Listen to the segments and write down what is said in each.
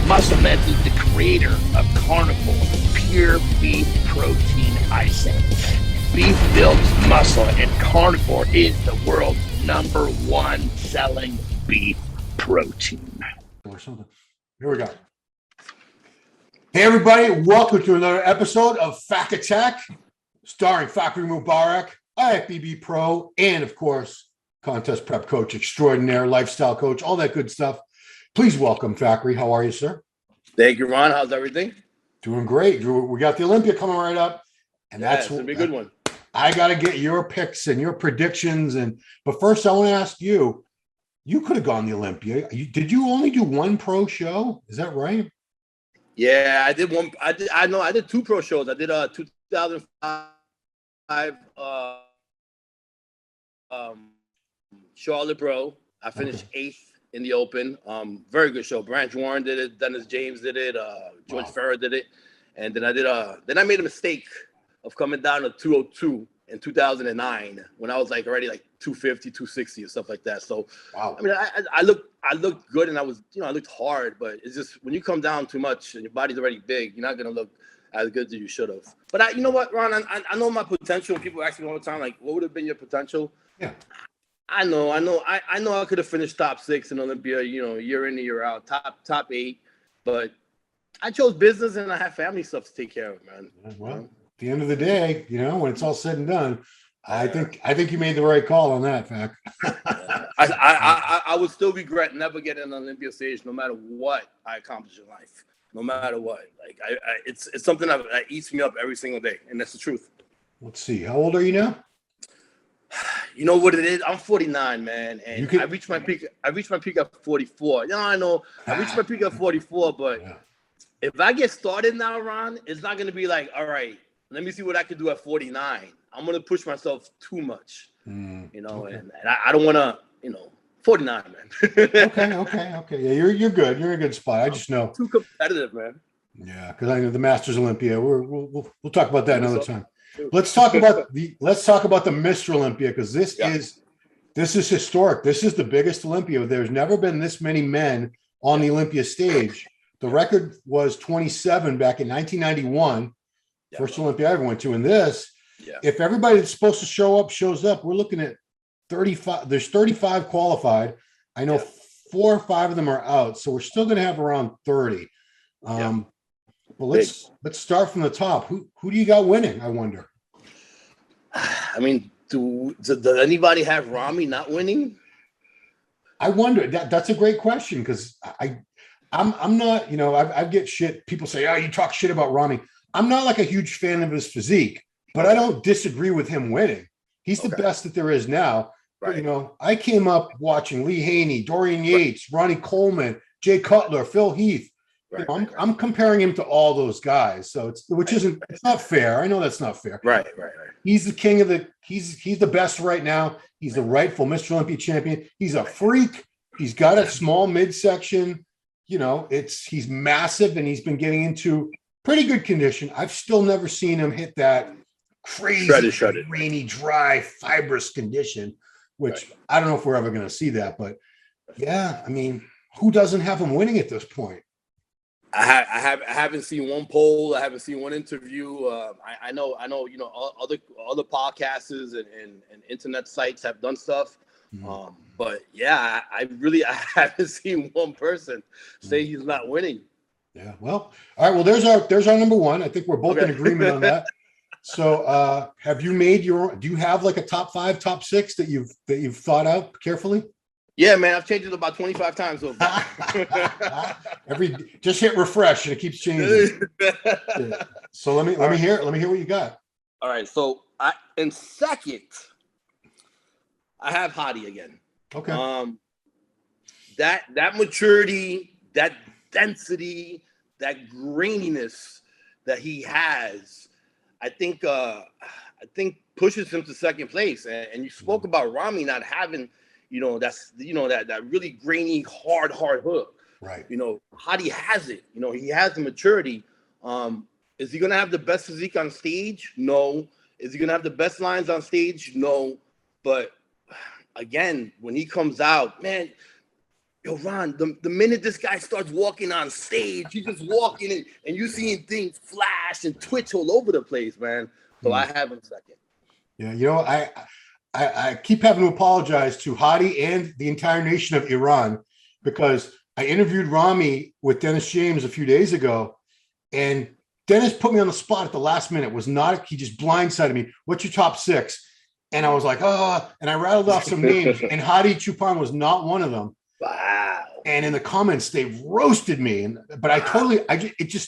Musclemeds is the creator of Carnivor, pure beef protein icing. Beef builds muscle, and Carnivor is the world's #1 selling beef protein. Or something. Here we go. Hey, everybody. Welcome to another episode of Fac Attack, starring Fakhri Mubarak, IFBB Pro, and, of course, contest prep coach extraordinaire, lifestyle coach, all that good stuff. Please welcome Fakhri. How are you, sir? Thank you, Ron. How's everything? Doing great. We got the Olympia coming right up, and It's gonna be a good one. I got to get your picks and your predictions. But first, I want to ask you. You could have gone the Olympia. Did you only do one pro show? Is that right? Yeah, I did one. I did two pro shows. I did 2005 Charlotte Pro. I finished 8th in the Open. Very good show. Branch Warren did it. Dennis James did it. George Farrer did it. And then I made a mistake of coming down to 202 in 2009 when I was already 250, 260 or stuff like that. So, wow. I mean, I looked good, and I looked hard, but it's just when you come down too much and your body's already big, you're not going to look as good as you should have. But you know what, Ron, I know my potential. People ask me all the time, what would have been your potential? Yeah. I know I could have finished top 6 in Olympia, year in and year out, top 8, but I chose business and I have family stuff to take care of, man. Well, at the end of the day, when it's all said and done, I think you made the right call on that, Fac. I would still regret never getting on an Olympia stage, no matter what I accomplish in life, no matter what. It's something that eats me up every single day, and that's the truth. Let's see. How old are you now? You know what it is? I'm 49, man, and I reached my peak. I reached my peak at 44. I know. I reached my peak at 44, but if I get started now, Ron, it's not gonna be all right, let me see what I can do at 49. I'm gonna push myself too much, and I don't want to, 49, man. Okay. Yeah, you're good. You're in a good spot. I just know too competitive, man. Yeah, because I know the Masters Olympia. We'll talk about that another time. Let's talk about the Mr. Olympia, because this is historic. This is the biggest Olympia. There's never been this many men on the Olympia stage. The record was 27 back in 1991. First Olympia I ever went to. And this, if everybody that's supposed to show up shows up, we're looking at 35. There's 35 qualified. I know 4 or 5 of them are out, so we're still going to have around 30. But let's start from the top. Who do you got winning? I wonder. I mean, does anybody have Rami not winning? I wonder. That's a great question, because I'm not. I get shit. People say, "Oh, you talk shit about Rami." I'm not a huge fan of his physique, but I don't disagree with him winning. He's the best that there is now. Right. But, I came up watching Lee Haney, Dorian Yates, Ronnie Coleman, Jay Cutler, Phil Heath. Right, I'm comparing him to all those guys. So it's not fair. I know that's not fair. Right. He's the king of he's the best right now. He's the rightful Mr. Olympia champion. He's a freak. He's got a small midsection. He's massive, and he's been getting into pretty good condition. I've still never seen him hit that crazy, shredded, rainy, dry, fibrous condition, which I don't know if we're ever going to see that. But yeah, I mean, who doesn't have him winning at this point? I haven't seen one poll. I haven't seen one interview. I know. Other podcasters and internet sites have done stuff. But yeah, I haven't seen one person say he's not winning. Yeah. Well, all right. Well, there's our number one. I think we're both in agreement on that. So, have you made do you have a top 5, top 6 that you've thought out carefully? Yeah, man, I've changed it about 25 times over. Just hit refresh and it keeps changing. Yeah. So let me hear what you got. All right. So in second, I have Hadi again. Okay. That maturity, that density, that graininess that he has, I think pushes him to second place. And you spoke about Rami not having, that really grainy, hard hook. Right. Hadi has it. He has the maturity. Is he going to have the best physique on stage? No. Is he going to have the best lines on stage? No. But again, when he comes out, man, yo, Ron, the minute this guy starts walking on stage, he's just walking and you seeing things flash and twitch all over the place, man. So I have him second. Yeah, you know, I keep having to apologize to Hadi and the entire nation of Iran because I interviewed Rami with Dennis James a few days ago, and Dennis put me on the spot at the last minute. He just blindsided me. What's your top 6? And I was like, and I rattled off some names, and Hadi Chupan was not one of them. Wow. And in the comments, they roasted me. But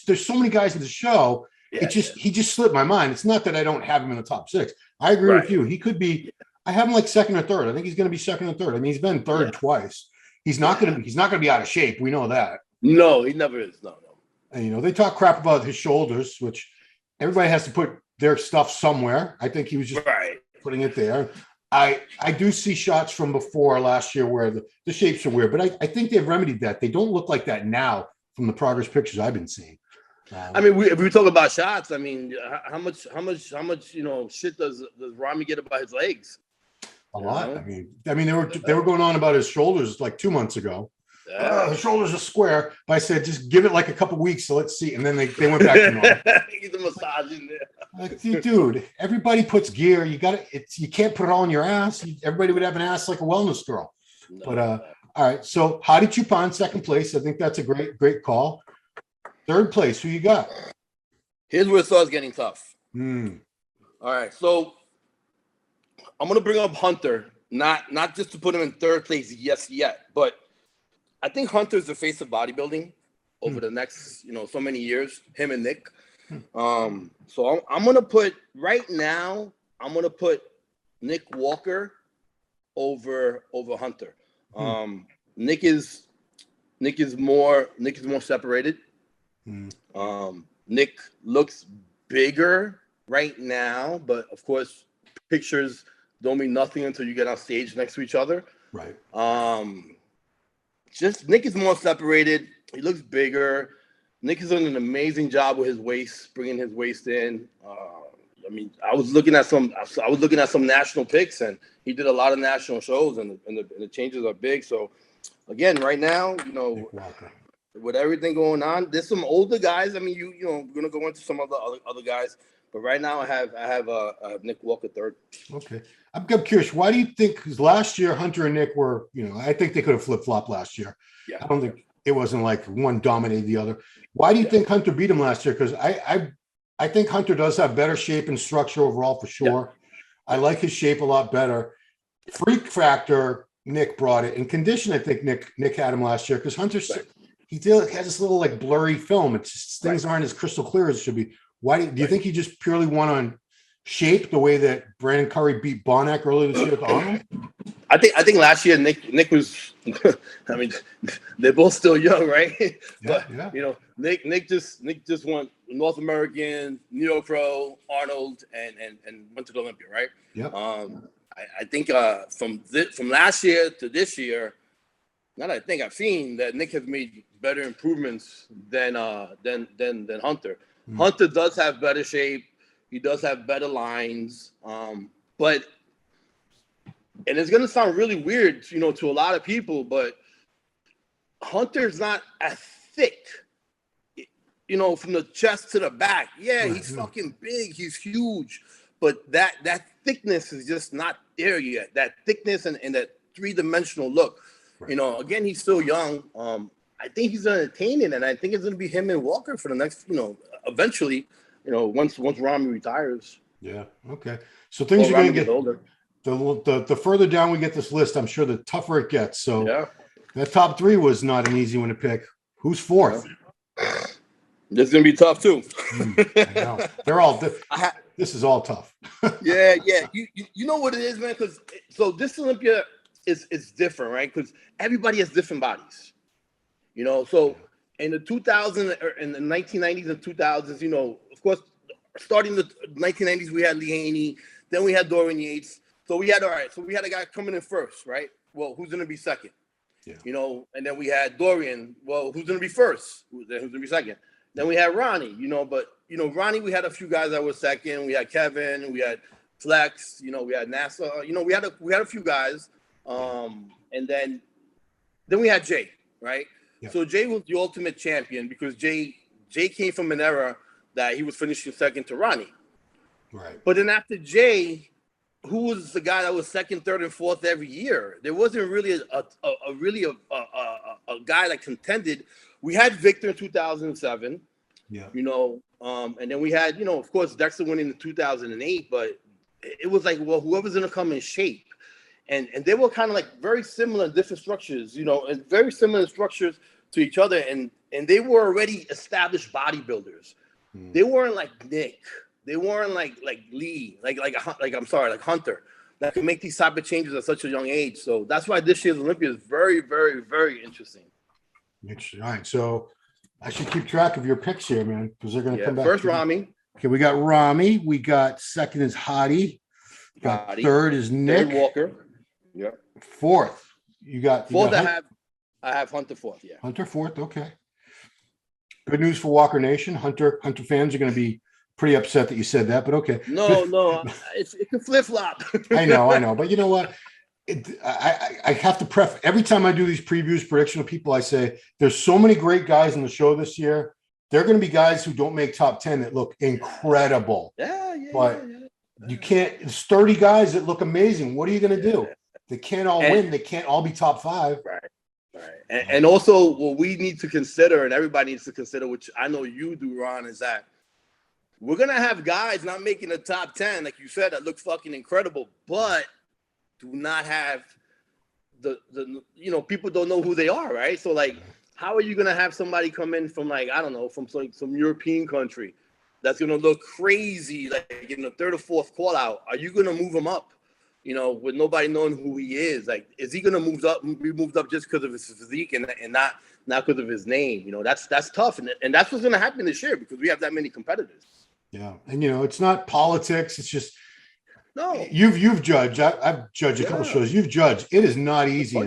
there's so many guys in the show. Yeah, he just slipped my mind. It's not that I don't have him in the top 6. I agree with you. He could be. I have him like second or third. I think he's going to be second or third. I mean, he's been third twice. He's not going to be out of shape. We know that. No, he never is. No. And, you know, they talk crap about his shoulders, which everybody has to put their stuff somewhere. I think he was just putting it there. I do see shots from before last year where the shapes are weird, but I think they've remedied that. They don't look like that now from the progress pictures I've been seeing. I mean, if we talk about shots, I mean, how much, you know, shit does Rami get about his legs? A lot. I mean, they were going on about his shoulders like 2 months ago. The shoulders are square, but I said just give it like a couple weeks, so let's see. And then they went back to normal. Get the massage in there. Like, dude, everybody puts gear. You can't put it all on your ass. Everybody would have an ass like a wellness girl. No. But all right. So Hadi Chupan, second place. I think that's a great call. Third place, who you got? Here's where it starts getting tough. All right, so I'm gonna bring up Hunter, not just to put him in third place yet, but I think Hunter's the face of bodybuilding over the next, you know, so many years. Him and Nick. So I'm gonna put Nick Walker over Hunter. Nick is more separated. Nick looks bigger right now, but of course, pictures don't mean nothing until you get on stage next to each other. Right. Just Nick is more separated. He looks bigger. Nick is doing an amazing job with his waist, bringing his waist in. I mean, I was looking at some national picks, and he did a lot of national shows, and the changes are big. So, again, right now, you know, with everything going on, there's some older guys. I mean, you know, we're gonna go into some of the other guys, but right now I have Nick Walker third. Okay, I'm curious. Why do you think? Because last year Hunter and Nick were, you know, I think they could have flip flopped last year. Yeah, I don't think it wasn't like one dominated the other. Why do you think Hunter beat him last year? Because I think Hunter does have better shape and structure overall for sure. Yeah. I like his shape a lot better. Freak factor, Nick brought it. In condition, I think Nick had him last year because Hunter's. Right. He has this little like blurry film. It's just, things aren't as crystal clear as it should be. Why do you think he just purely won on shape the way that Brandon Curry beat Bonac earlier this year with Arnold? I think last year Nick was. I mean, they're both still young, right? But you know, Nick just won North American, New York Pro, Arnold, and went to the Olympia, right? Yeah. I think from last year to this year. Now that I think I've seen that Nick has made better improvements than Hunter. Hunter does have better shape. He does have better lines. But and it's gonna sound really weird, you know, to a lot of people, but Hunter's not as thick. You know, from the chest to the back. Yeah, he's fucking big. He's huge. But that thickness is just not there yet. That thickness and that three-dimensional look. You know, again, he's still young. I think he's going to attain it, and I think it's going to be him and Walker for the next, you know, eventually, you know, once Rami retires. Yeah. Okay. So things are going to get older. The further down we get this list, I'm sure the tougher it gets. So that top 3 was not an easy one to pick. Who's fourth? This is going to be tough too. I know. They're all. This is all tough. Yeah. You know what it is, man? Because so this Olympia. It's different, right? Because everybody has different bodies, you know. So in the 2000s or in the 1990s and 2000s, you know, of course, starting the 1990s, we had Lee Haney, then we had Dorian Yates. So we had a guy coming in first, right? Well, who's gonna be second? Yeah. You know, and then we had Dorian. Well, who's gonna be first? Who's gonna be second? Then we had Ronnie, you know, but you know, Ronnie, we had a few guys that were second. We had Kevin, we had Flex, you know, we had NASA, you know, we had a few guys. And then then we had Jay, right? Yeah. So Jay was the ultimate champion because Jay came from an era that he was finishing second to Ronnie. Right. But then after Jay, who was the guy that was second, third, and fourth every year? There wasn't really a guy that contended. We had Victor in 2007. Yeah. You know, and then we had, you know, of course, Dexter winning in 2008, but it was like, well, whoever's going to come in shape. And they were kind of like very similar in different structures, you know, and very similar structures to each other. And they were already established bodybuilders. They weren't like Nick. They weren't like Lee, like Hunter, that can make these type of changes at such a young age. So that's why this year's Olympia is very, very, very interesting. All right. So I should keep track of your picks here, man, because they're going to come back. First, Rami. Okay, we got Rami. We got second is Hottie. Third is Nick. Third, Walker. Yep. Fourth, you got fourth. I have Hunter fourth. Yeah. Hunter fourth. Okay. Good news for Walker Nation. Hunter fans are going to be pretty upset that you said that, but okay. No, it can flip flop. I know, but you know what? I have to preface every time I do these previews, prediction of people, I say there's so many great guys on the show this year. There are going to be guys who don't make top 10 that look incredible. But you can't. It's 30 guys that look amazing. What are you going to do? They can't all win. They can't all be top 5. Right. And also, what we need to consider, and everybody needs to consider, which I know you do, Ron, is that we're gonna have guys not making the top 10, like you said, that look fucking incredible, but do not have the you know, people don't know who they are, right? So like, how are you gonna have somebody come in from like, I don't know, from like some European country that's gonna look crazy, like in the third or fourth call out? Are you gonna move him up? You know, with nobody knowing who he is, like, is he gonna be moved up just because of his physique and not because of his name? You know, that's tough, and that's what's gonna happen this year because we have that many competitors. Yeah, and you know, it's not politics. It's just no. You've judged. I've judged a couple shows. You've judged. It is not easy.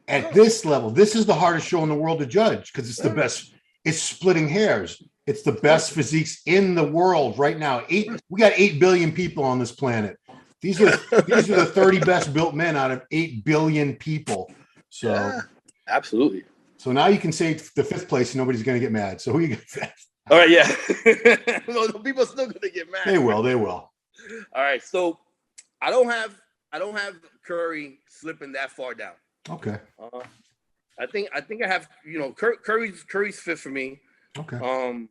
At this level, this is the hardest show in the world to judge because it's the best. It's splitting hairs. It's the best physiques in the world right now. We got 8 billion people on this planet. These are the 30 best built men out of 8 billion people. So absolutely. So now you can say the 5th place and nobody's going to get mad. So who you get? All right, yeah. No, people are still going to get mad. They will. All right, so I don't have Curry slipping that far down. Okay. I think I have, you know, Curry's 5th for me. Okay.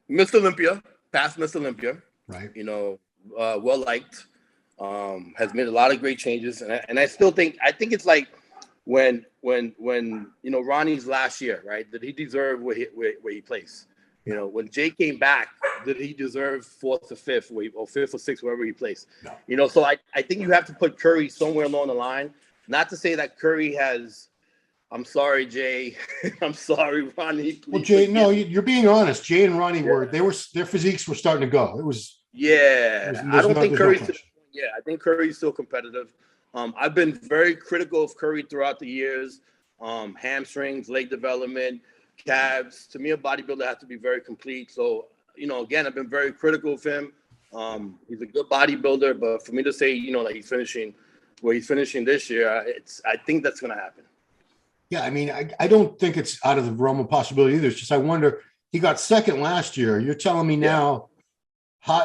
Miss Olympia, past Miss Olympia. Right. You know, well liked, has made a lot of great changes, and I still think it's like when you know, Ronnie's last year, right? Did he deserve where he placed? You know, when Jay came back, did he deserve 4th or 5th, or 5th or 6th, wherever he placed? No. You know, so I think you have to put Curry somewhere along the line. Not to say that Curry has. I'm sorry, Jay. I'm sorry, Ronnie. Well, Jay, no, you're being honest. Jay and Ronnie their physiques were starting to go. It was. Yeah, I don't think Curry's. I think Curry's still competitive. I've been very critical of Curry throughout the years. Hamstrings, leg development, calves. To me, a bodybuilder has to be very complete. So, you know, again, I've been very critical of him. He's a good bodybuilder, but for me to say, you know, like he's finishing where he's finishing this year, I think that's going to happen. Yeah, I mean, I don't think it's out of the realm of possibility either. It's just I wonder. He got second last year. You're telling me now.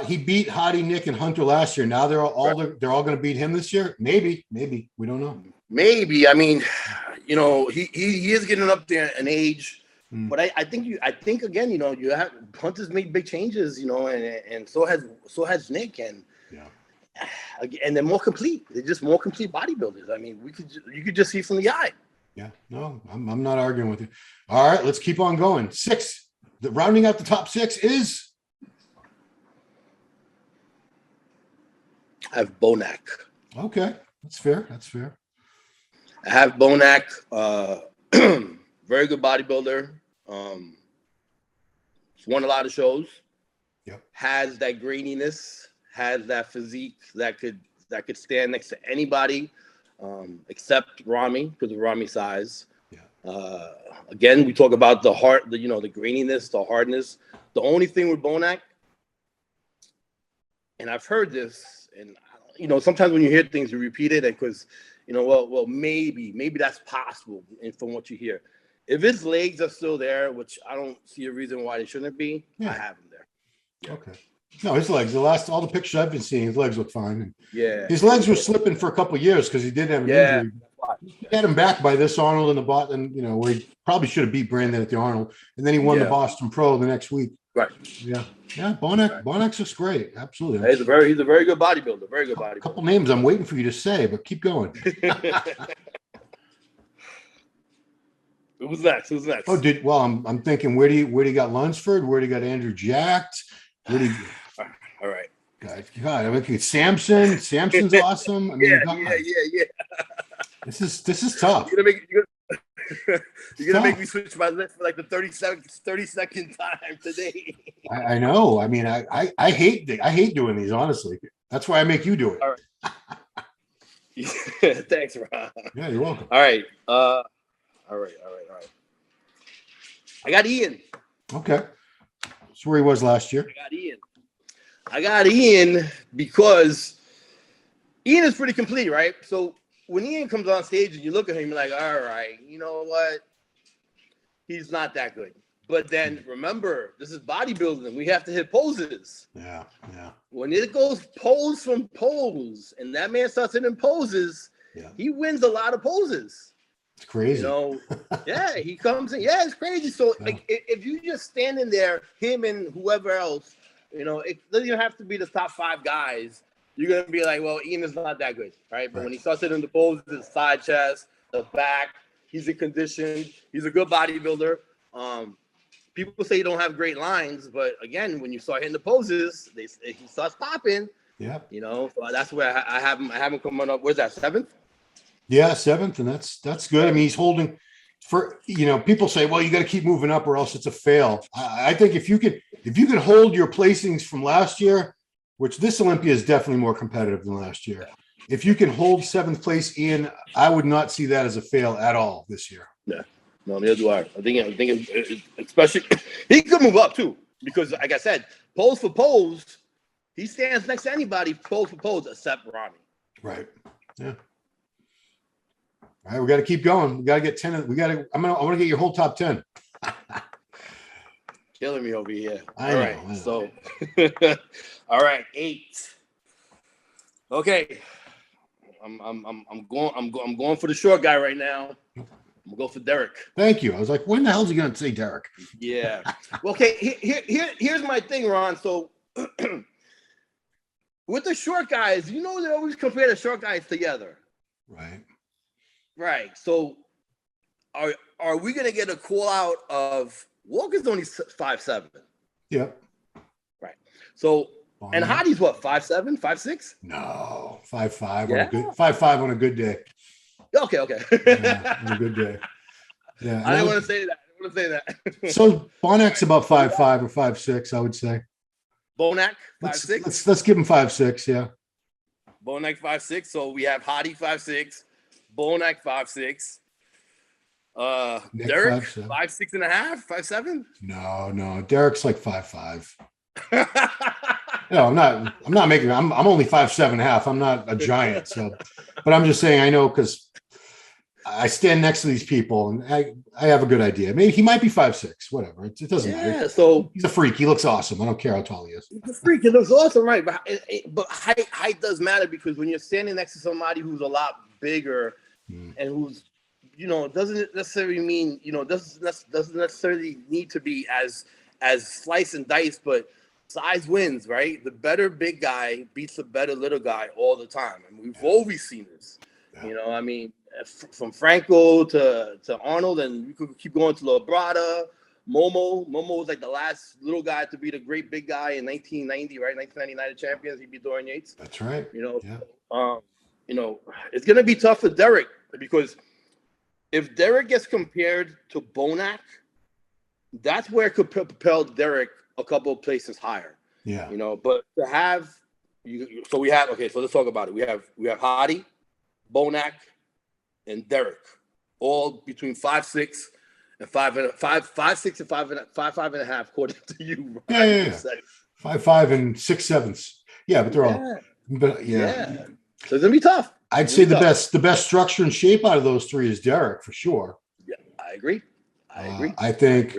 He beat Hottie, Nick, and Hunter last year. Now they're all going to beat him this year. Maybe we don't know. Maybe. I mean, you know, he is getting up there in age, but I think again, you know, you have Hunter's made big changes, you know, and so has Nick, and and they're more complete. They're just more complete bodybuilders. I mean, you could just see from the eye. Yeah, no, I'm not arguing with you. All right, let's keep on going. 6. Rounding out the top 6 is. I have Bonac. Okay, that's fair. I have Bonac, very good bodybuilder. He's won a lot of shows. Yep. Has that graininess, has that physique that could stand next to anybody, except Rami because of Rami's size. Yeah. Again, we talk about the graininess, the hardness. The only thing with Bonac, and I've heard this. And you know, sometimes when you hear things, you repeat it, and because well, maybe that's possible. And from what you hear, if his legs are still there, which I don't see a reason why they shouldn't be, I have him there. Yeah. Okay. No, his legs. All the pictures I've been seeing, his legs look fine. Yeah. His legs were slipping for a couple of years because he did have an injury. He had him back by this Arnold in the Boston, where he probably should have beat Brandon at the Arnold, and then he won the Boston Pro the next week. Right. Yeah. Yeah. Bonac looks great. Absolutely. He's a very good bodybuilder. Very good bodybuilder. A couple names I'm waiting for you to say, but keep going. Who's next? Oh, I'm thinking, where do you got Lunsford? Where do you got Andrew Jacked? Where do you? All right. God, I mean, Samson's awesome. I mean, yeah. This is tough. You're gonna make me switch my list for like the 32nd time today. I know. I mean, I hate doing these, honestly. That's why I make you do it. All right. Thanks, Ron. Yeah, you're welcome. All right. All right. I got Ian. Okay. That's where he was last year. I got Ian because Ian is pretty complete, right? So when Ian comes on stage and you look at him, you're like, all right, you know what? He's not that good. But then remember, this is bodybuilding. We have to hit poses. Yeah. When it goes pose from pose, and that man starts hitting poses, he wins a lot of poses. It's crazy. He comes in. Yeah, it's crazy. So like, if you just standing there, him and whoever else, it doesn't even have to be the top 5 guys. You're gonna be like, well, Ian is not that good, right? But when he starts hitting the poses, the side chest, the back, he's in condition. He's a good bodybuilder. People say you don't have great lines, but again, when you start hitting the poses, he starts popping. Yeah. So that's where I have him coming up. Where's that, 7th? Yeah, 7th, and that's good. I mean, he's holding for people say, well, you got to keep moving up or else it's a fail. I think if you can hold your placings from last year, which this Olympia is definitely more competitive than last year. If you can hold 7th place, Ian, I would not see that as a fail at all this year. Yeah. No, neither do I. I think especially he could move up too, because like I said, pose for pose, he stands next to anybody pose for pose except Ronnie. Right. Yeah. All right, we got to keep going. We got to get 10. I want to get your whole top 10. Killing me over here. I know. So, all right, 8. Okay, I'm going for the short guy right now. I'm gonna go for Derek. Thing you. I was like, when the hell is he gonna say Derek? Yeah. Okay. Here's my thing, Ron. So, with the short guys, they always compare the short guys together. Right. So, are we gonna get a call out of Walker's only 5'7"? Yeah. Right. So, and Hottie's what, 5'7", 5'6"? No, 5'5" on a good 5'5" on a good day. Okay. Yeah, on a good day. Yeah. I didn't want to say that. So Bonac's about 5'5" or 5'6", I would say. Bonac 5'6"? Let's give him 5'6", yeah. Bonac 5'6". So we have Hottie 5'6", Bonac 5'6". Derek 5'6.5", 5'7". No. Derek's like 5'5". No, I'm not making. I'm only 5'7.5". I'm not a giant, so. But I'm just saying, I know because I stand next to these people, and I have a good idea. Maybe he might be 5'6", whatever. It doesn't matter. Yeah, so he's a freak. He looks awesome. I don't care how tall he is. He's a freak. He looks awesome, right? But height does matter, because when you're standing next to somebody who's a lot bigger and who's doesn't necessarily mean doesn't necessarily need to be as slice and dice, but size wins, right? The better big guy beats the better little guy all the time, and we've always seen this. Yeah. I mean, from Franco to Arnold, and you could keep going to Labrada, Momo. Momo was like the last little guy to beat a great big guy in 1990, right? 1999 champions. He beat Dorian Yates. That's right. It's gonna be tough for Derek, because if Derek gets compared to Bonac, that's where it could propel Derek a couple of places higher. Yeah. But to have so let's talk about it. We have Hottie, Bonac, and Derek, all between 5'6" and 5'6" and 5'5.5", according to you. Right? Yeah. 5'5" and 6/7. Yeah, but they're all. But yeah. So it's gonna be tough. I'd say the best structure and shape out of those three is Derek for sure. Yeah, I agree. I think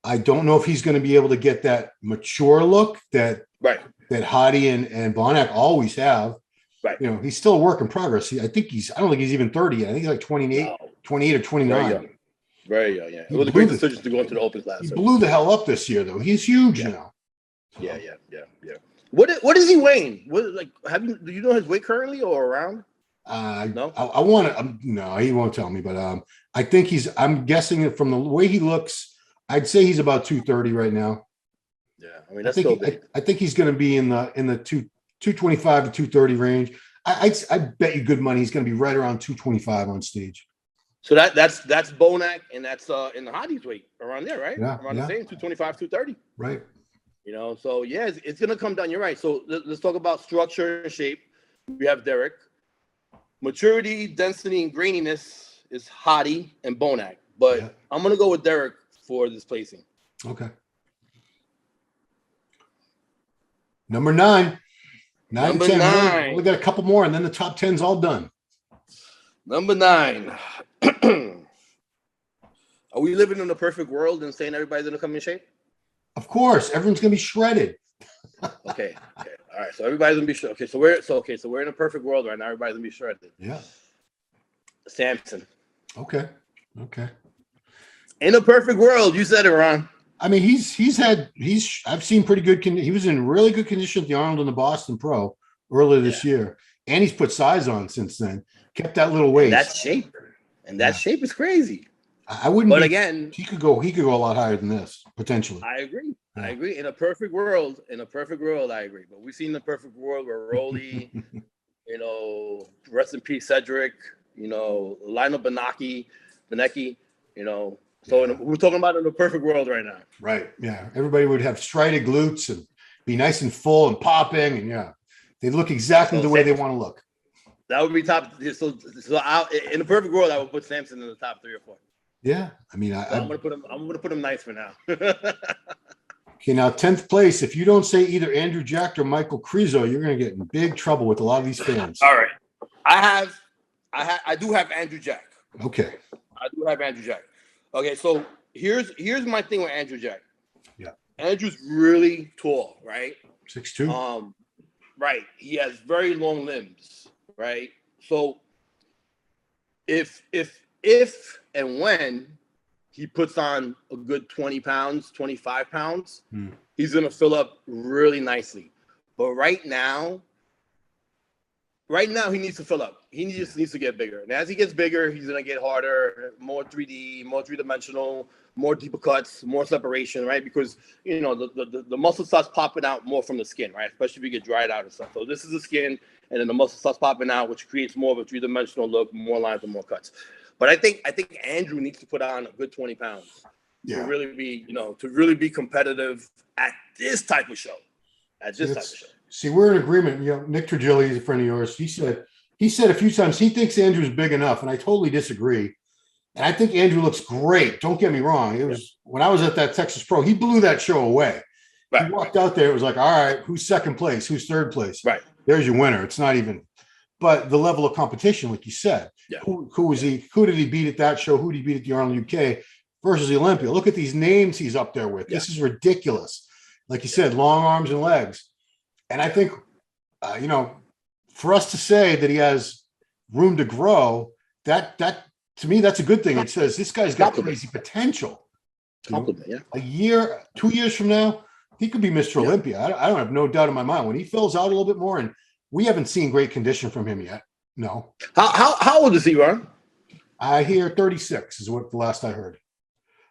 I don't know if he's going to be able to get that mature look that Hadi and Bonac always have. Right. You know, he's still a work in progress. I don't think he's even 30 yet. I think he's like 28 or 29. Very young, yeah. It was a great decision to go into the open class. He blew the hell up this year, though. He's huge now. Yeah. What is he weighing? Do you know his weight currently or around? No, I want to. No, he won't tell me. But I think I'm guessing it from the way he looks. I'd say he's about 230 right now. Yeah, I mean that's still big. I think he's going to be in the 225 to 230 range. I bet you good money he's going to be right around 225 on stage. So that's Bonac and that's in the Hadi's weight around there, right? Yeah, around the same 225, 230. Right. You know, so yeah, it's going to come down. You're right. So let's talk about structure and shape. We have Derek. Maturity, density, and graininess is Hadi and Bonac, but I'm going to go with Derek for this placing. Okay. Number 9. 9 Number 10. 9. We got a couple more, and then the top 10's all done. Number 9. Are we living in a perfect world and saying everybody's going to come in shape? Of course, everyone's going to be shredded. Okay. All right. So everybody's going to be shredded. So we're in a perfect world right now. Everybody's going to be shredded. Yeah. Samson. Okay. In a perfect world, you said it, Ron. I mean, I've seen pretty good. He was in really good condition at the Arnold and the Boston Pro earlier this year, and he's put size on since then. Kept that little waist. That shape is crazy. I wouldn't. But again, he could go a lot higher than this potentially. I agree. In a perfect world, I agree. But we've seen the perfect world where Rolly, rest in peace, Cedric. Lionel Benecchi. So we're talking about in the perfect world right now. Right. Yeah. Everybody would have striated glutes and be nice and full and popping, and they look exactly the way they want to look. That would be top. So in the perfect world, I would put Samson in the top 3 or 4. Yeah, I mean, I'm gonna put him nice for now. Okay, now 10th place. If you don't say either Andrew Jack or Michael Krizo, you're gonna get in big trouble with a lot of these fans. All right, I do have Andrew Jack. Okay, I do have Andrew Jack. Okay, so here's my thing with Andrew Jack. Yeah, Andrew's really tall, right? 6'2". Right. He has very long limbs, right? So if and when he puts on a good 20 pounds, 25 pounds, he's going to fill up really nicely. But right now, he needs to fill up. He just needs to get bigger. And as he gets bigger, he's going to get harder, more 3D, more three-dimensional, more deeper cuts, more separation, right? Because, the muscle starts popping out more from the skin, right? Especially if you get dried out and stuff. So this is the skin, and then the muscle starts popping out, which creates more of a three-dimensional look, more lines and more cuts. But I think Andrew needs to put on a good 20 pounds to really be competitive at this type of show. See, we're in agreement. Nick Trigilli is a friend of yours. He said a few times he thinks Andrew's big enough, and I totally disagree. And I think Andrew looks great. Don't get me wrong. It was when I was at that Texas Pro, he blew that show away. Right. He walked out there. It was like, all right, who's second place? Who's third place? Right. There's your winner. It's not even. But the level of competition, like you said, who was he? Who did he beat at that show? Who did he beat at the Arnold UK versus the Olympia? Look at these names he's up there with. This is ridiculous. Like you said, long arms and legs. And I think, for us to say that he has room to grow, that to me, that's a good thing. It says this guy's got crazy potential. A year, 2 years from now, he could be Mr. Olympia. I don't have no doubt in my mind. When he fills out a little bit more, and we haven't seen great condition from him yet. No. How old is he, Ron? I hear 36 is what the last I heard.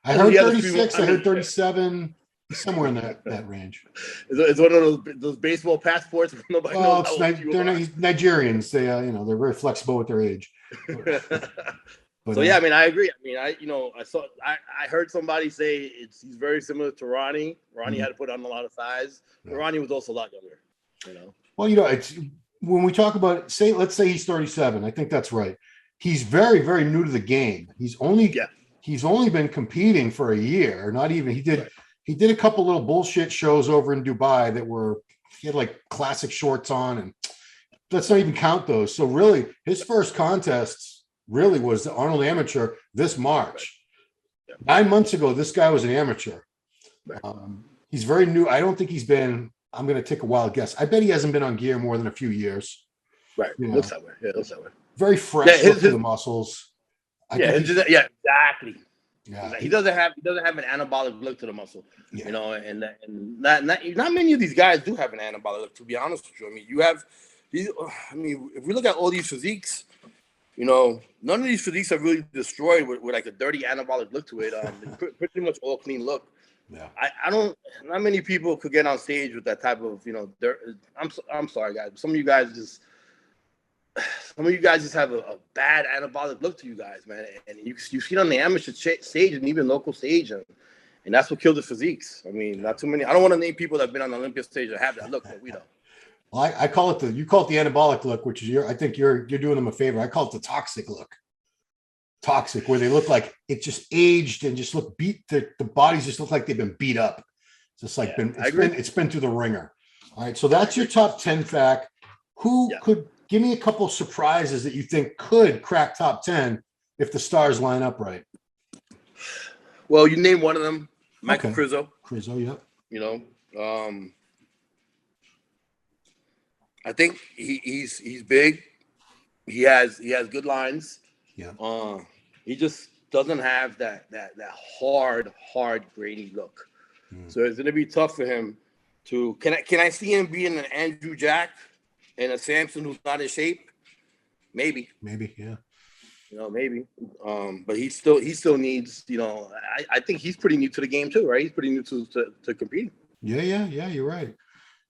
I heard 36. I heard 37. Somewhere in that range. It's one of those baseball passports. Nobody knows they're Nigerians. They're very flexible with their age. But, I mean, I agree. I mean, I heard somebody say he's very similar to Ronnie. Ronnie had to put on a lot of size. But Ronnie was also a lot younger. Well, it's when we talk about let's say he's 37. I think that's right. He's very, very new to the game. He's only been competing for a year. Not even He did a couple little bullshit shows over in Dubai he had like classic shorts on, and let's not even count those. So really, his first contest really was the Arnold Amateur this March. 9 months ago, this guy was an amateur. He's very new. I don't think he's been. I'm going to take a wild guess. I bet he hasn't been on gear more than a few years. Right. Looks that way. Yeah, looks that way. Very fresh look to the muscles. Exactly. Yeah. He doesn't have an anabolic look to the muscle. Yeah. You know, and not many of these guys do have an anabolic look, to be honest with you. I mean, you have these. I mean, if we look at all these physiques, you know, none of these physiques are really destroyed with like a dirty anabolic look to it. Pretty much all clean look. Yeah. I don't. Not many people could get on stage with that type of, you know. I'm sorry, guys. Some of you guys just have a bad anabolic look to you guys, man. And you see it on the amateur stage and even local stage, and that's what killed the physiques. I mean, not too many. I don't want to name people that have been on the Olympia stage that have that look, but we don't. Well, I call it you call it the anabolic look, which is I think you're doing them a favor. I call it the toxic look. Toxic, where they look like it just aged and just look beat. The bodies just look like they've been beat up. Just like it's been through the ringer. All right, so that's your top 10 fact. Who could give me a couple surprises that you think could crack top 10 if the stars line up right? Well, you name one of them, Michael Krizo. Krizo, yep. You know, I think he's big. He has good lines. Yeah. He just doesn't have that hard grainy look. So it's gonna be tough for him to. Can I see him being an Andrew Jack and a Samson who's not in shape? Maybe, yeah. You know, maybe. But he still needs. You know, I think he's pretty new to the game too, right? He's pretty new to competing. Yeah. You're right.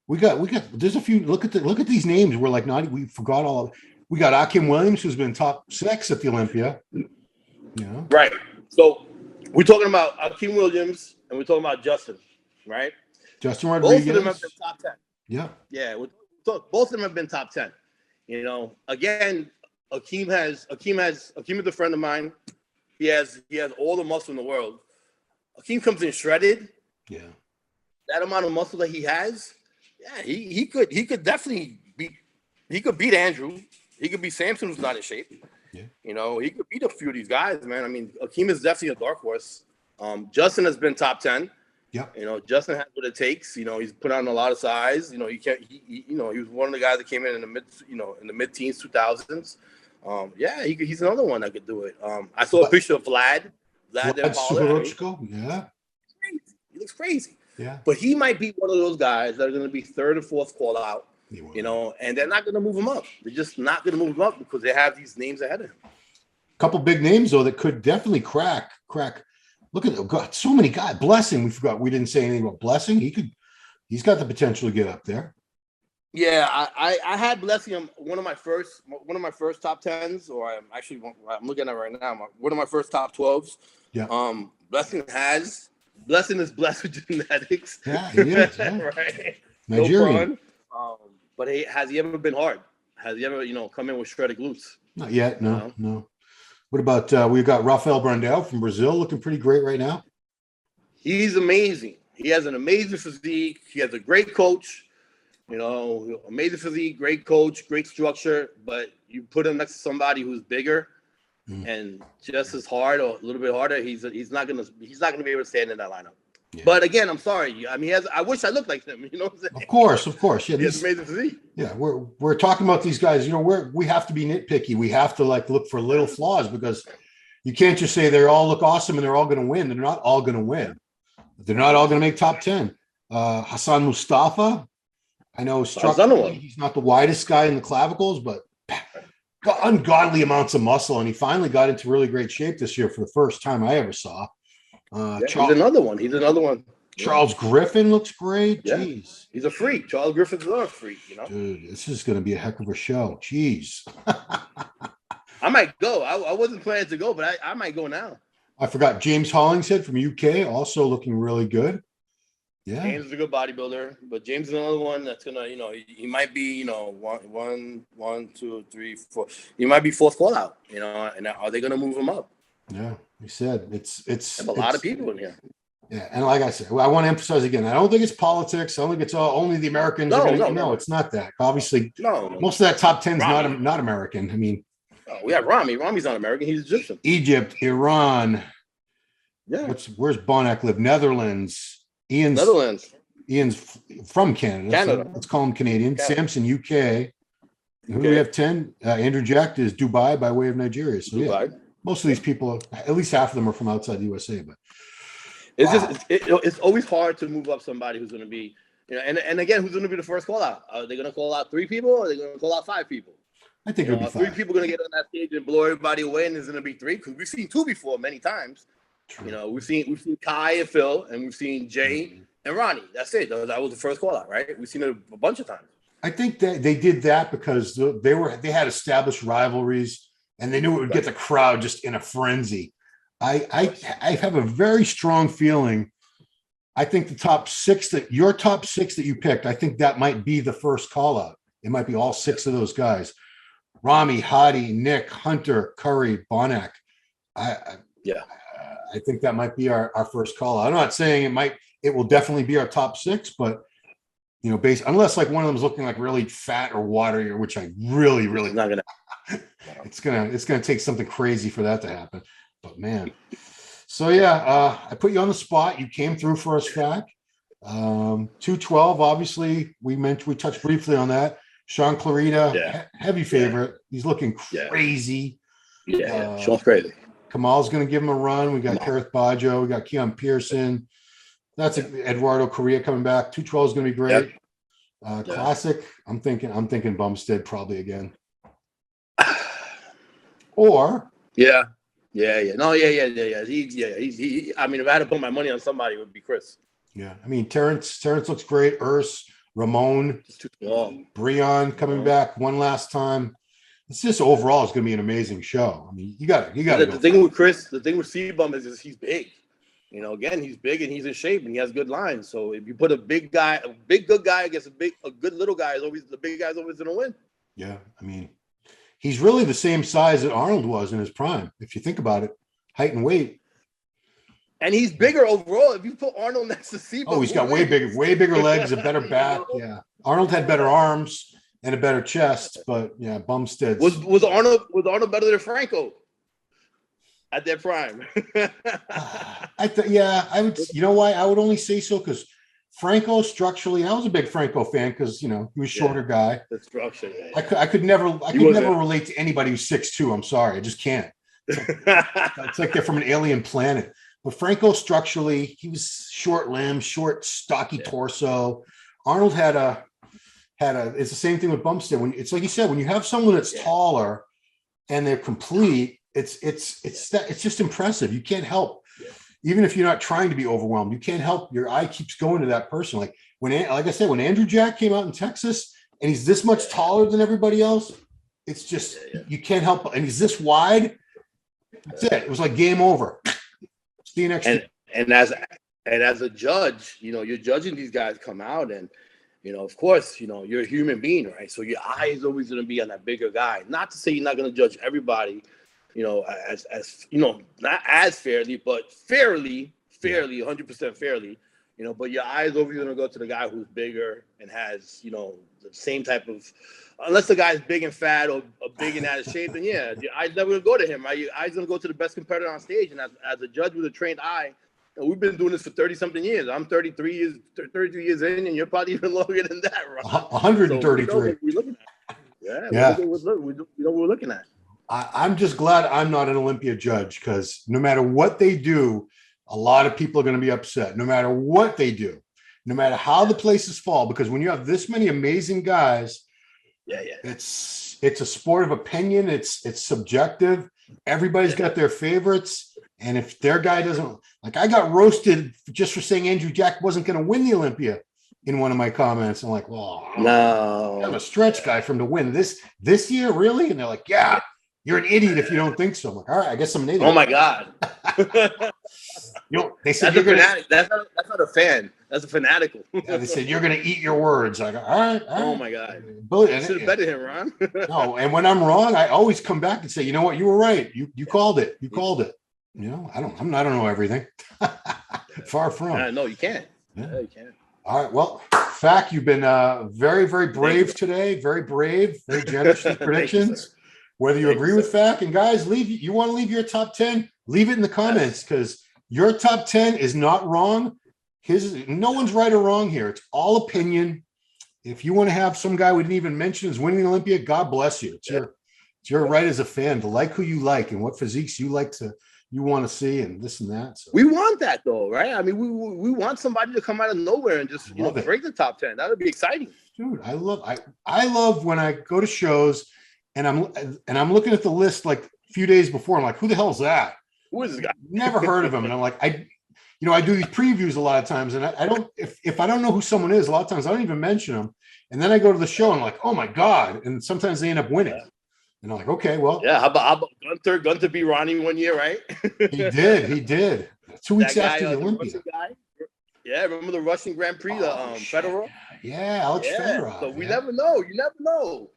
We got. There's a few. Look at these names. We're like we forgot all. We got Akim Williams, who's been top 6 at the Olympia. Yeah. Right. So we're talking about Akim Williams and we're talking about Justin, right? Justin Rodriguez. Both of them have been top 10. Yeah. Yeah. Both of them have been top 10. You know, again, Akim is a friend of mine. He has all the muscle in the world. Akim comes in shredded. Yeah. That amount of muscle that he has, yeah, he could definitely beat Andrew. He could be Samson, who's not in shape. Yeah. You know, he could beat a few of these guys, man. I mean, Akim is definitely a dark horse. Justin has been top 10. Yeah. You know, Justin has what it takes. You know, he's put on a lot of size. You know, he was one of the guys that came in the mid-teens, 2000s. Yeah, he's another one that could do it. I saw a picture of Vlad Suboruchko. Yeah. He looks crazy. Yeah. But he might be one of those guys that are going to be third or fourth call out. You know, and they're not going to move him up. They're just not going to move him up because they have these names ahead of him. Couple big names though that could definitely crack. Look at God, so many guys. Blessing, we didn't say anything about Blessing. He's got the potential to get up there. Yeah, I had Blessing one of my first top 10s, or I'm looking at it right now. One of my first top 12s. Yeah. Blessing is blessed with genetics. Yeah, he is. Yeah. Right. Nigerian. But has he ever been hard? Has he ever, come in with shredded glutes? Not yet. No. What about we've got Rafael Brandel from Brazil, looking pretty great right now. He's amazing. He has an amazing physique. He has a great coach. You know, amazing physique, great coach, great structure. But you put him next to somebody who's bigger and just as hard or a little bit harder, he's not gonna be able to stand in that lineup. Yeah. But again, I'm sorry. I mean, I wish I looked like him. You know what I'm saying? Of course. Yeah, he has amazing physique. Yeah, we're talking about these guys. You know, we have to be nitpicky. We have to look for little flaws because you can't just say they all look awesome and they're all going to win. They're not all going to win. They're not all going to make top 10. Hassan Mustafa, I know structurally he's not the widest guy in the clavicles, but got ungodly amounts of muscle, and he finally got into really great shape this year for the first time I ever saw. He's another one. Charles Griffin looks great. Yeah. Jeez. He's a freak. Charles Griffin's another freak, you know. Dude, this is going to be a heck of a show. Jeez. I might go. I wasn't planning to go, but I might go now. I forgot James Hollingshead from UK, also looking really good. Yeah. James is a good bodybuilder, but James is another one that's going to, he might be, one, two, three, four. He might be fourth call out, and are they going to move him up? Yeah, he said it's a lot of people in here. Yeah, and like I said, I want to emphasize again, I don't think it's politics. I don't think it's only the Americans. No, it's not that. Obviously, most of that top 10 is not American. I mean, we have Rami. Rami's not American. He's Egyptian. Egypt, Iran. Yeah. Where's Bonak live? Netherlands. Ian's from Canada. So let's call him Canadian. Samson, UK. Who do we have 10? Andrew Jack is Dubai by way of Nigeria. So Dubai. Yeah, most of these people, at least half of them, are from outside the USA. But it's always hard to move up somebody who's going to be, and again, who's going to be the first call out? Are they going to call out 3 people, or are they going to call out 5 people? I think it'll be 5. 3 people going to get on that stage and blow everybody away, and there's going to be 3 because we've seen 2 before many times. True. We've seen Kai and Phil, and we've seen Jay and Ronnie. That's it. That was the first call out, right? We've seen it a bunch of times. I think that they did that because they had established rivalries, and they knew it would get the crowd just in a frenzy. I have a very strong feeling. I think your top 6 that you picked, I think that might be the first call out. It might be all 6 of those guys: Rami, Hadi, Nick, Hunter, Curry, Bonak. I think that might be our first call out. I'm not saying it will definitely be our top 6, but unless like one of them is looking like really fat or watery, which I really not gonna. it's gonna take something crazy for that to happen. But man, so yeah, I put you on the spot. You came through for us, Fak. 212, obviously we touched briefly on that. Sean Clarita, heavy favorite. He's looking crazy. Sean's crazy. Kamal's going to give him a run. We got Kareth Baggio. We got Keon Pearson. That's Eduardo Correa coming back. 212 is going to be great. Classic. I'm thinking Bumstead probably again. Or No, He, I mean, if I had to put my money on somebody, it would be Chris. Yeah, I mean Terrence looks great. Urs, Ramon, Breon coming back one last time. It's just overall, it's going to be an amazing show. I mean, you got. The thing with Chris, the thing with C-Bum is he's big. Again, he's big and he's in shape and he has good lines. So if you put a big good guy against a good little guy, the big guy's always going to win. Yeah, I mean, he's really the same size that Arnold was in his prime. If you think about it, height and weight. And he's bigger overall. If you put Arnold next to C-Bum, he's got way bigger legs, a better back. Yeah, Arnold had better arms and a better chest, but yeah, Bumstead was Arnold better than Franco at their prime? I would. You know why I would only say so? Because Franco structurally, I was a big Franco fan because he was a shorter guy. The structure. I could never relate to anybody who's 6'2". I'm sorry, I just can't. It's like they're from an alien planet. But Franco structurally, he was short limbs, short, stocky torso. Arnold had it's the same thing with Bumstead. When it's like you said, when you have someone that's taller and they're complete, it's just impressive. You can't help, even if you're not trying to be overwhelmed, you can't help. Your eye keeps going to that person. Like I said, when Andrew Jack came out in Texas and he's this much taller than everybody else, it's just you can't help. And he's this wide. That's it. It was like game over. See you next year. And as a judge, you're judging these guys come out and. Of course, you're a human being, right? So your eye is always going to be on that bigger guy. Not to say you're not going to judge everybody, as not as fairly, but fairly, 100% fairly, but your eye is always going to go to the guy who's bigger and has, the same type of, unless the guy's big and fat or big and out of shape, then your eye's never going to go to him, right? Your eye's going to go to the best competitor on stage. And as a judge with a trained eye, we've been doing this for 30-something years. I'm 33 years in, and you're probably even longer than that, right? 133. So we're looking at. Yeah. We're looking at. I'm just glad I'm not an Olympia judge because no matter what they do, a lot of people are going to be upset. No matter what they do, no matter how the places fall, because when you have this many amazing guys, it's a sport of opinion. It's subjective. Everybody's got their favorites. And if their guy doesn't, like I got roasted just for saying Andrew Jack wasn't going to win the Olympia in one of my comments. I'm like, well, no, I'm a stretch guy for him to win this year, really? And they're like, yeah, you're an idiot if you don't think so. I'm like, all right, I guess I'm an idiot. Oh my God. They said that's a fanatic. That's not a fan. That's a fanatical. They said you're going to eat your words. I go, all right. Oh my God. You should have betted him, Ron. No, and when I'm wrong, I always come back and say, you know what, you were right. You called it. You called it. I don't know everything. Far from. No, you can't. Yeah. Yeah, you can't. All right. Well, Fak, you've been very, very brave today. Very brave, very generous with predictions. Whether you agree with Fak, and guys, you want to leave your top 10, leave it in the comments, because your top 10 is not wrong. No one's right or wrong here. It's all opinion. If you want to have some guy we didn't even mention is winning the Olympia, God bless you. It's your right as a fan to like who you like and what physiques you want to see and this and that. So. We want that though, right? I mean, we want somebody to come out of nowhere and just break the top 10. That would be exciting. Dude, I love when I go to shows and I'm looking at the list like a few days before. I'm like, who the hell is that? Who is this guy? Never heard of him. And I'm like, I do these previews a lot of times, and I don't if I don't know who someone is, a lot of times I don't even mention them. And then I go to the show and I'm like, oh my God. And sometimes they end up winning. Yeah. And I'm like, okay, well. Yeah, how about Gunter beat Ronnie one year, right? He did. 2 weeks after the Olympia. Yeah, remember the Russian Grand Prix, Fedorov? Yeah, Alex Fedorov. So we never know. You never know.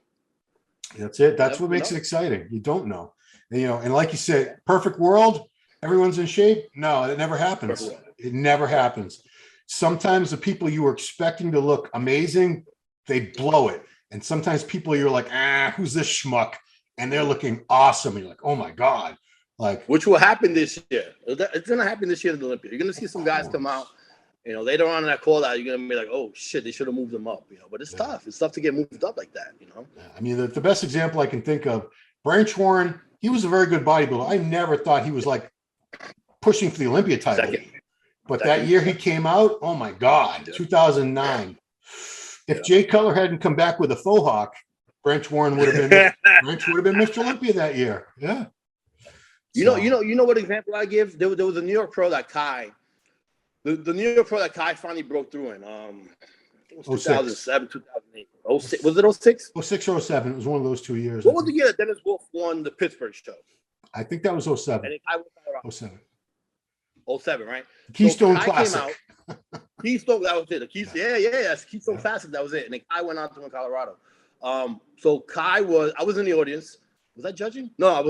That's it. That's what makes it exciting. You don't know. And, and like you said, perfect world, everyone's in shape. No, it never happens. It never happens. Sometimes the people you were expecting to look amazing, they blow it. And sometimes people you're like, who's this schmuck? And they're looking awesome. And you're like, oh my God. Like, which will happen this year. It's going to happen this year at the Olympia. You're going to see some guys come out, later on in that call out, you're going to be like, oh shit, they should have moved them up, but it's tough. It's tough to get moved up like that, Yeah. I mean, the best example I can think of, Branch Warren, he was a very good bodybuilder. I never thought he was like pushing for the Olympia title. But that year he came out, oh my God, 2009. If Jay Cutler hadn't come back with a faux hawk, Branch Warren would have been Mr. Olympia that year. Yeah. You know what example I give? There was a New York pro that Kai, the New York pro that Kai finally broke through in. It was 2007, 2008. 06, was it 06? 06 or 07. It was one of those 2 years. What was the year that Dennis Wolf won the Pittsburgh show? I think that was 07. And I was 07. 07, right? Keystone Classic. Keystone, that was it. The Keystone, that's Keystone Classic. That was it. And then Kai went on to win Colorado. So Kai I was in the audience. Was I judging? No, I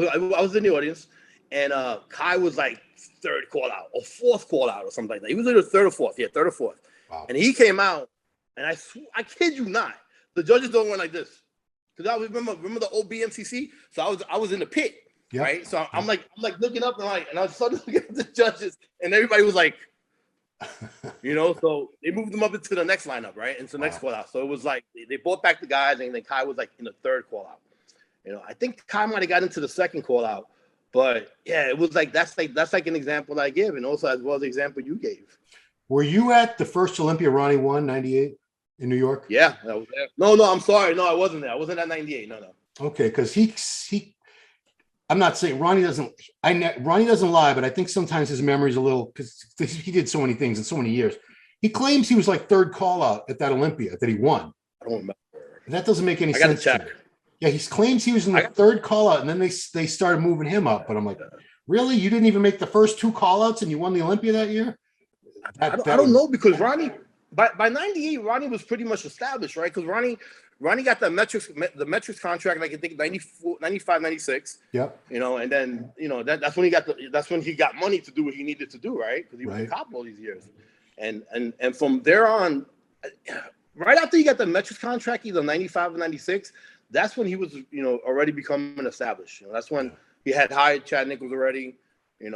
was in the audience. And Kai was like third call out or fourth call out or something like that. He was either third or fourth. Yeah, third or fourth. Wow. And he came out, and I kid you not, the judges don't went like this. Because I remember the old BMCC. So I was in the pit, right? So I'm like looking up and I was starting to look at the judges, and everybody was like, so they moved them up into the next lineup, right? Into the next call out. So it was like they brought back the guys, and then Kai was like in the third call out. I think Kai might have got into the second call out, but yeah, it was like that's like an example I give, and also as well as the example you gave. Were you at the first Olympia Ronnie won 98 in New York? Yeah, I was there. No, I'm sorry, no, I wasn't there. I wasn't at 98. No. Okay, because he. I'm not saying Ronnie doesn't lie, but I think sometimes his memory's a little, because he did so many things in so many years. He claims he was like third call out at that Olympia that he won. I don't remember. That doesn't make any sense. I got to check. Yeah, he claims he was in the third call out, and then they started moving him up. But I'm like, really? You didn't even make the first two call outs and you won the Olympia that year? I don't know, because Ronnie, by 98, Ronnie was pretty much established, right? Because Ronnie got the metrics contract, like I think 94, 95, 96. Yep. And then that's when he got money to do what he needed to do, right? Because he was a cop all these years, and from there on, right after he got the metrics contract, either 95 or 96, that's when he was already becoming established. That's when he had hired Chad Nichols already, and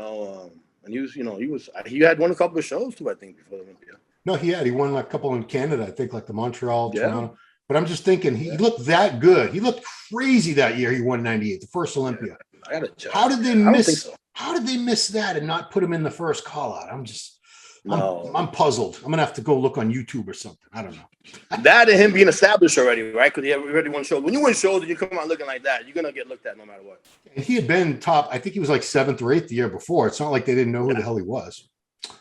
he had won a couple of shows too, I think, before the Olympia. No, he won a couple in Canada, I think, like the Montreal, Toronto. But I'm just thinking, he looked that good. He looked crazy that year. He won 98, the first Olympia. I gotta check. How did they miss that and not put him in the first call out? I'm puzzled. I'm gonna have to go look on YouTube or something. I don't know. That and him being established already, right? Because he already won shows. When you win shows and you come out looking like that, you're gonna get looked at no matter what. And he had been top. I think he was like 7th or 8th the year before. It's not like they didn't know who the hell he was.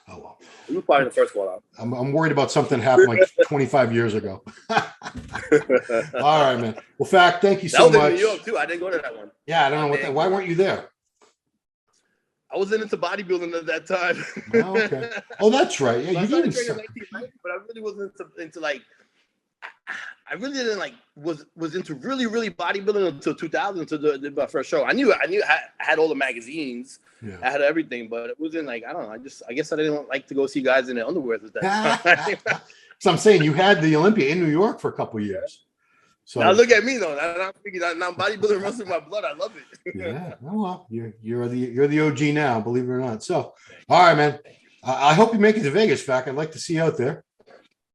Oh well. He was probably the first one out. I'm worried about something happened like 25 years ago. All right, man. Well, Fak, thank you so much. That was in New York too. I didn't go to that one. Yeah, I don't know why weren't you there? I wasn't into bodybuilding at that time. Oh, okay. Oh, that's right. Yeah, you didn't. But I really wasn't into like. I really didn't like was into really bodybuilding until 2000, until my first show. I knew I had all the magazines, Yeah. I had everything, but it wasn't like, I don't know. I guess I didn't like to go see guys in their underwear at that time. So I'm saying you had the Olympia in New York for a couple of years. So now look at me though. Now bodybuilding runs through my blood. I love it. Yeah. Oh, well, you're the OG now, believe it or not. So, all right, man. I hope you make it to Vegas, Fak. I'd like to see you out there.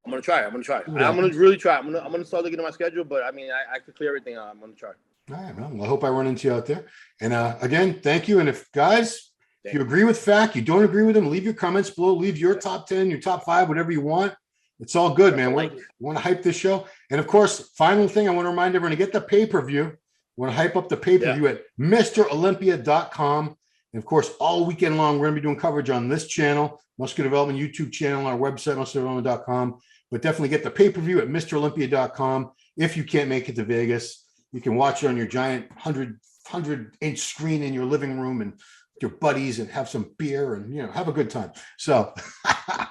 I'm gonna try. I'm Yeah. gonna really try. I'm gonna start looking at my schedule, but I mean, I could clear everything out. I'm gonna try. All right, man. Well, I hope I run into you out there. And again, thank you. And if you agree with Fak, you don't agree with him, leave your comments below. Leave your top 10, your top 5, whatever you want. It's all good, man. We want to hype this show. And of course, final thing, I want to remind everyone to get the pay-per-view. We want to hype up the pay-per-view at MrOlympia.com. And of course, all weekend long, we're going to be doing coverage on this channel, Muscular Development YouTube channel, our website, musculardevelopment.com. But definitely get the pay-per-view at MrOlympia.com. If you can't make it to Vegas, you can watch it on your giant 100-inch screen in your living room and your buddies and have some beer and, have a good time. So,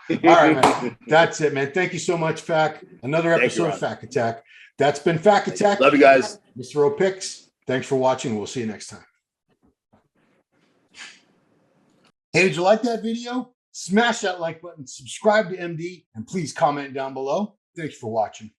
all right, man. That's it, man. Thank you so much, Fak. Another episode of Fak Attack. That's been Fak Attack. Love you guys. Mr. O'Picks. Thanks for watching. We'll see you next time. Hey, did you like that video? Smash that like button, subscribe to MD, and please comment down below. Thanks for watching.